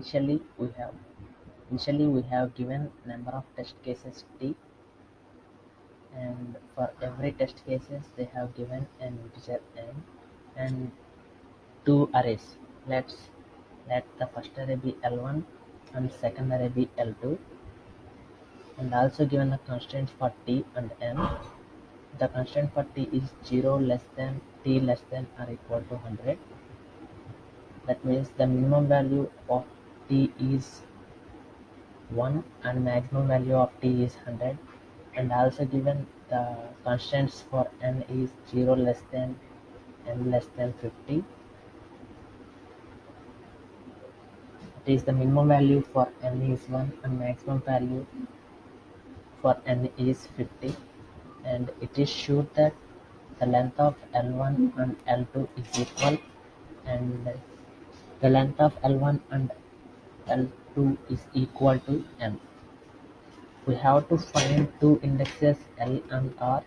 initially we have given number of test cases t, and for every test cases they have given an integer n and two arrays. Let the first array be L1 and second array be L2, and also given the constraints for t and n. The constraint for t is 0 less than t less than or equal to 100. That means the minimum value of t is 1 and maximum value of t is 100, and also given the constraints for n is 0 less than n less than 50. That is the minimum value for n is 1 and maximum value for n is 50, and it is sure that the length of L1 and L2 is equal, and the length of L1 and L2 is equal to n. We have to find two indexes L and R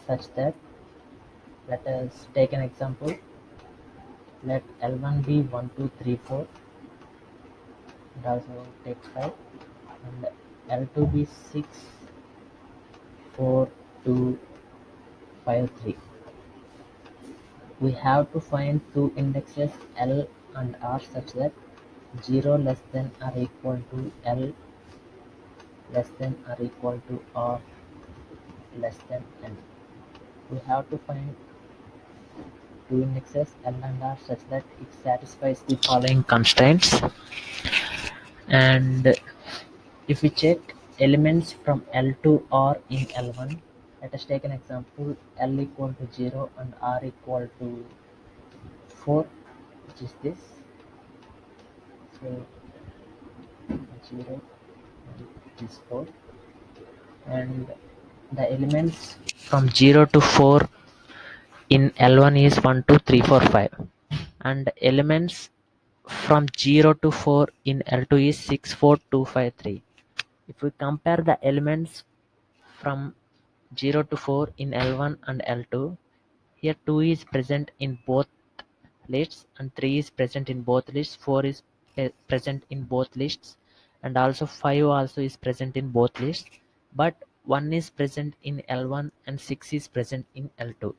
such that, let us take an example. Let L1 be 1, 2, 3, 4, and also take 5, and L2 be 6, 4, 2, 5, 3. We have to find two indexes L and R such that 0 less than or equal to L less than or equal to R less than N. We have to find two indexes L and R such that it satisfies the following constraints. And if we check elements from L to R in L1, let us take an example. L equal to 0 and R equal to 4, which is this. So 0 and it is 4, and the elements from 0 to 4 in L1 is 1, 2, 3, 4, 5, and elements from 0 to 4 in L2 is 6, 4, 2, 5, 3. If we compare the elements from 0 to 4 in L1 and L2, here 2 is present in both lists and 3 is present in both lists, 4 is present in both lists, and also 5 also is present in both lists, but 1 is present in L1 and 6 is present in L2.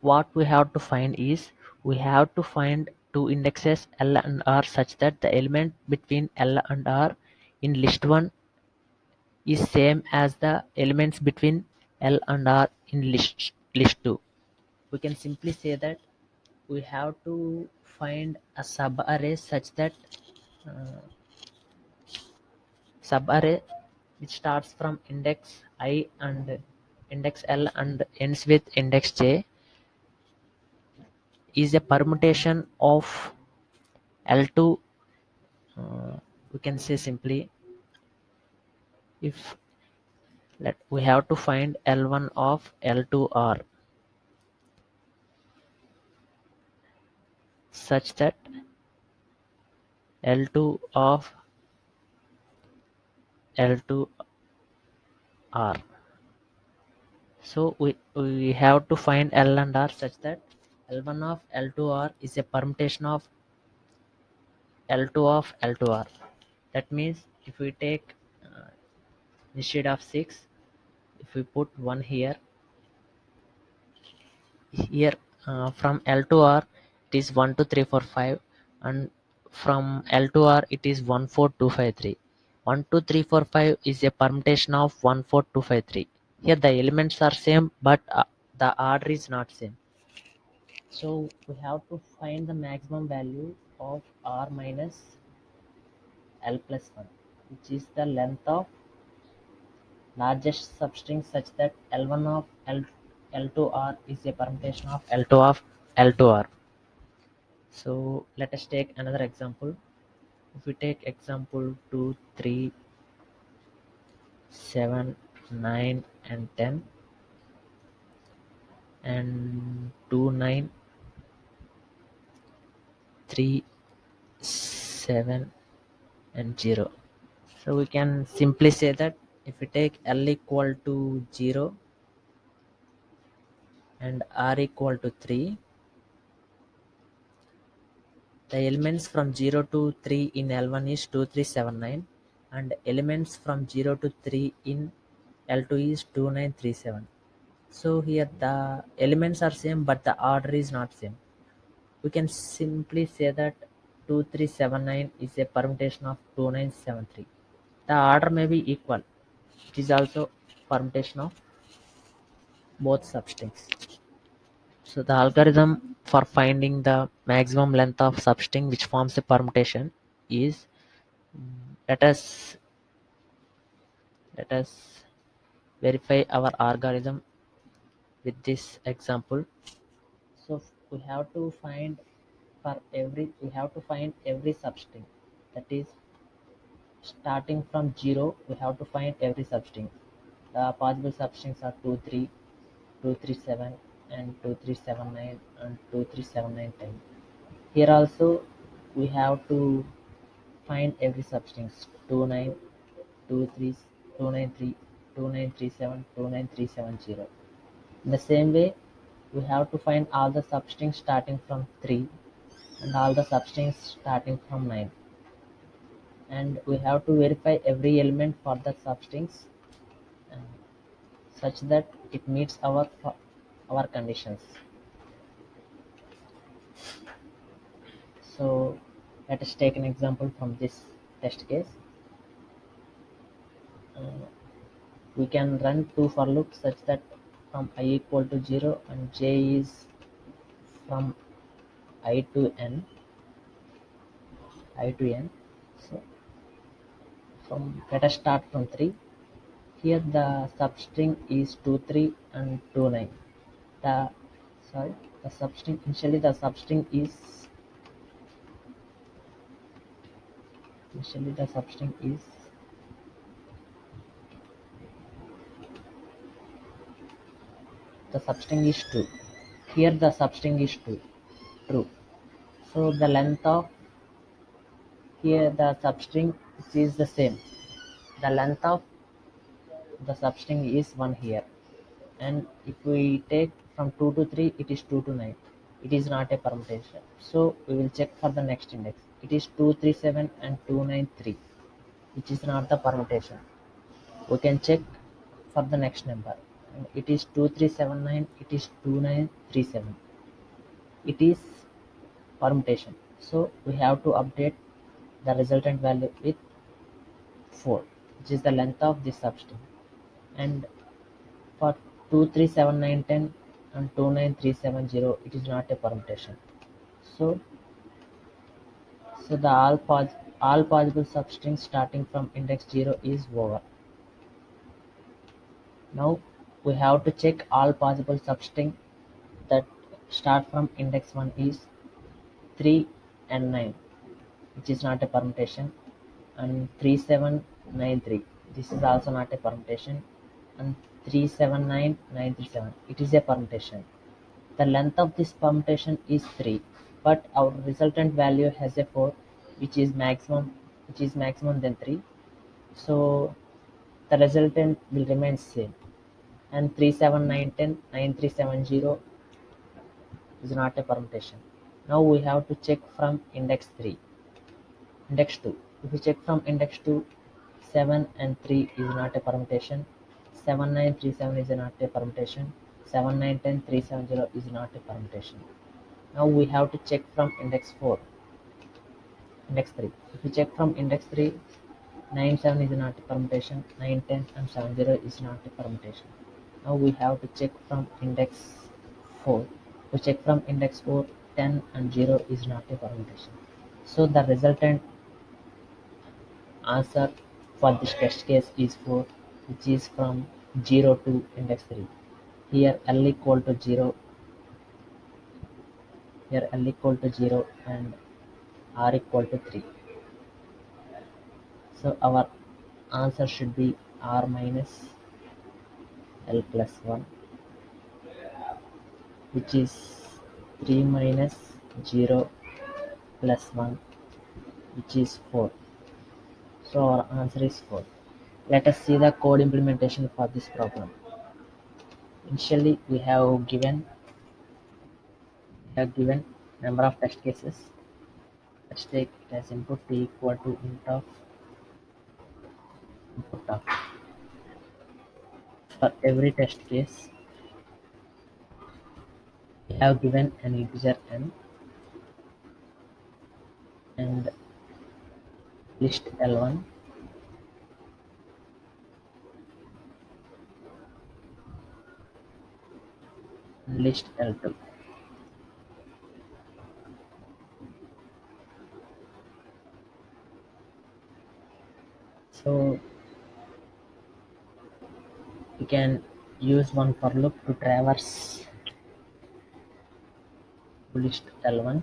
What we have to find is, we have to find two indexes L and R such that the element between L and R in list 1 is same as the elements between L and R in list 2. We can simply say that we have to find a subarray such that uh, subarray which starts from index I and index L and ends with index J is a permutation of L2. We can say simply, if we have to find L1 of L2R such that L2 of L2R. So we have to find L and R such that L1 of L2R is a permutation of L2 of L2R. That means if we take instead of 6, if we put 1 here, from L to R it is 1, 2, 3, 4, 5, and from L to R it is 1, 4, 2, 5, 3. 1, 2, 3, 4, 5 is a permutation of 1, 4, 2, 5, 3. Here the elements are same, but the order is not same. So we have to find the maximum value of R minus L plus 1, which is the length of largest substring such that L1 of L2R is a permutation of L2 of L2R. So let us take another example. If we take example 2, 3, 7, 9 and 10, and 2, 9, 3, 7 and 0. So we can simply say that if we take L equal to 0 and R equal to 3, The elements from 0 to 3 in L1 is 2379 and elements from 0 to 3 in L2 is 2937. So here the elements are same but the order is not same. We can simply say that 2379 is a permutation of 2973. The order may be equal. It is also permutation of both substrings. So the algorithm for finding the maximum length of substring which forms a permutation is, let us let us verify our algorithm with this example. So we have to find every substring, that is starting from 0 we have to find every substring. The possible substrings are 23, 237 and 2379 and 237910. Here also we have to find every substrings 29, 23, 293, 2937, 29370. In the same way, we have to find all the substrings starting from 3 and all the substrings starting from 9. And we have to verify every element for the substrings uh, such that it meets our conditions. So let us take an example from this test case. Uh, we can run two for loops such that from I equal to 0 and j is from I to n. So let us start from 3. Here the substring is 23 and 29. The sorry the substring initially the substring is the substring is 2. Here the substring is 2. True. So the length of here the substring is the same. The length of the substring is 1 here. And if we take from 2 to 3, it is 2 to 9. It is not a permutation. So we will check for the next index. It is 237 and 293, which is not the permutation. We can check for the next number. It is 2379, it is 2937. It is permutation. So we have to update the resultant value with 4, which is the length of this substring. And for 237910 and 29370, it is not a permutation. So the all possible substrings starting from index 0 is over. Now we have to check all possible substring that start from index 1 is 3 and 9, which is not a permutation, and 3793, this is also not a permutation, and 379937, it is a permutation. The length of this permutation is 3, but our resultant value has a 4, which is maximum than 3. So the resultant will remain same. And 37910 9370 is not a permutation. Now we have to check from index 3. Index 2. If we check from index 2, 7 and 3 is not a permutation. 7937 is not a permutation. 7910 370 is not a permutation. Now we have to check from index 4. Index 3. If we check from index 3, 97 is not a permutation. 910 and 70 is not a permutation. Now we have to check from index 4. To check from index 4, 10 and 0 is not a permutation. So the resultant answer for this test case is 4, which is from 0 to index 3. Here L equal to 0, and R equal to 3. So our answer should be R minus L plus 1, which is 3 minus 0 plus 1, which is 4. So our answer is 4. Let us see the code implementation for this problem. Initially we have given number of test cases. Let's take it as input t equal to int of input of. For every test case, we have given an integer n and list L1, and list L2. So we can use one for loop to traverse to list L1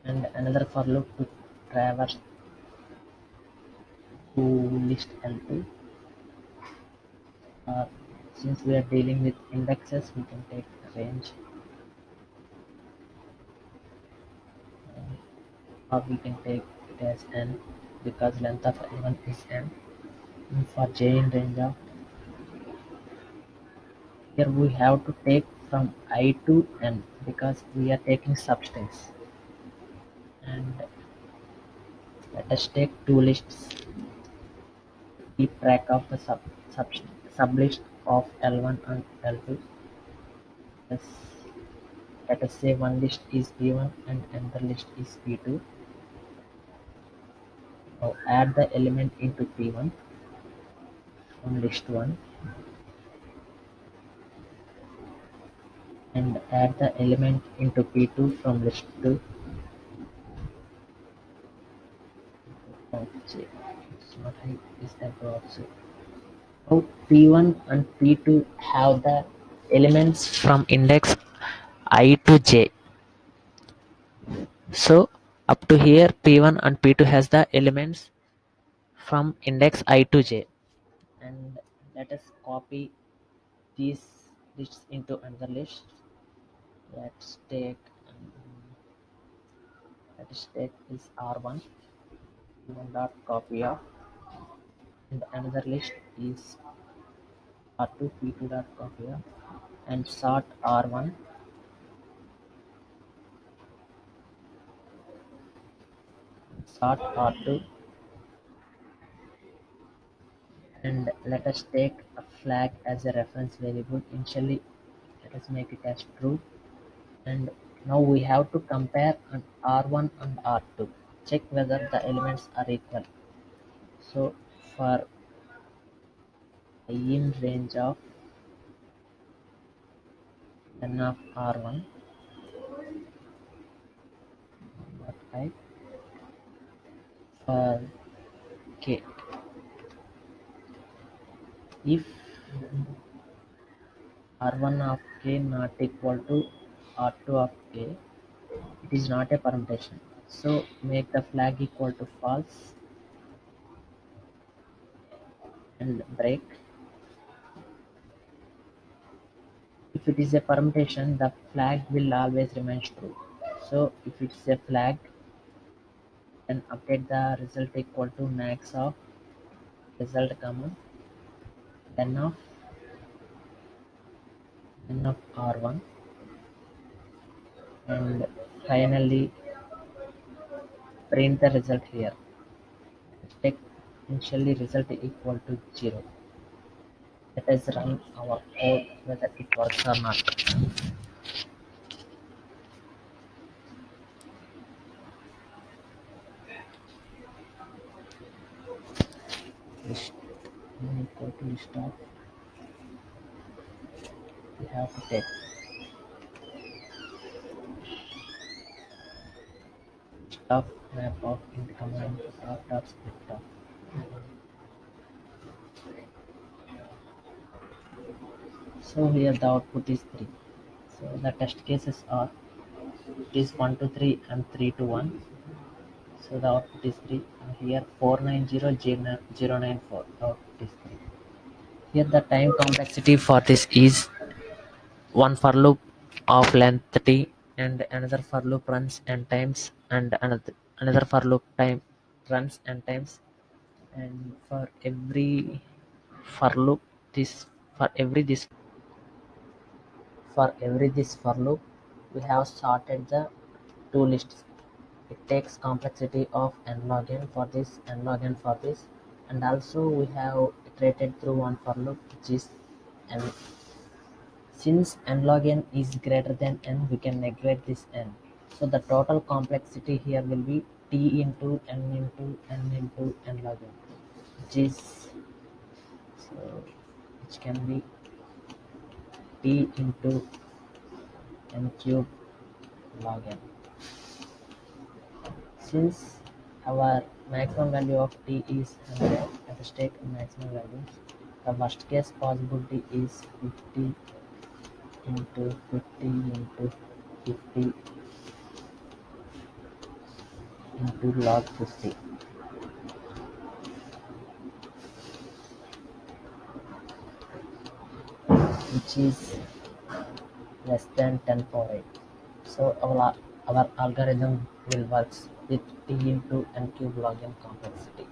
and another for loop to traverse to list L2. Since we are dealing with indexes, we can take range, or we can take it as n because length of L1 is n. And for j in range of, here we have to take from I to n because we are taking substrings. And let us take two lists, keep track of the sublist of L1 and L2. Yes, let us say one list is P1 and another list is P2. Now add the element into P1 from list 1 and add the element into P2 from list 2. Okay, it's not high, is that also. Now P1 and P2 have the elements from index I to j. So up to here P1 and P2 has the elements from index I to j. And let us copy these lists into another list. Let's take this R1, P1 dot copy of, and another list is R2, P2 dot copy of, and sort R1, sort R2, and let us take a flag as a reference variable. Initially, let us make it as true, and now we have to compare an R1 and R2. Check whether the elements are equal. So for I in range of n of R1, what I for k, if R1 of k not equal to R2 of k, it is not a permutation. So make the flag equal to false and break. If it is a permutation, the flag will always remain true. So if it's a flag, then update the result equal to max of result comma n of R1, and finally print the result here. Take initially result equal to 0. Let us run our code whether it works or not. List equal to list of, we have to take list of map of int command dot split of. So here the output is 3. So the test cases are, it is 1 to 3 and 3 to 1. So the output is 3. And here 490J094, the output is 3. Here the time complexity for this is one for loop of length t, and another for loop runs and times, and another for loop time runs and times. And for every for loop, this for every this for every this for loop, we have sorted the two lists. It takes complexity of n log n for this, n log n for this, and also we have iterated through one for loop which is n. Since n log n is greater than n, we can neglect this n. So the total complexity here will be t into n into n into n log n, which is so which can be t into n cube log n. Since our maximum value of t is 100, let us take maximum values. The worst case possibility is 50 into 50 into 50 into log 50, which is less than 10 power 8. So our algorithm will work with t into n cube log n complexity.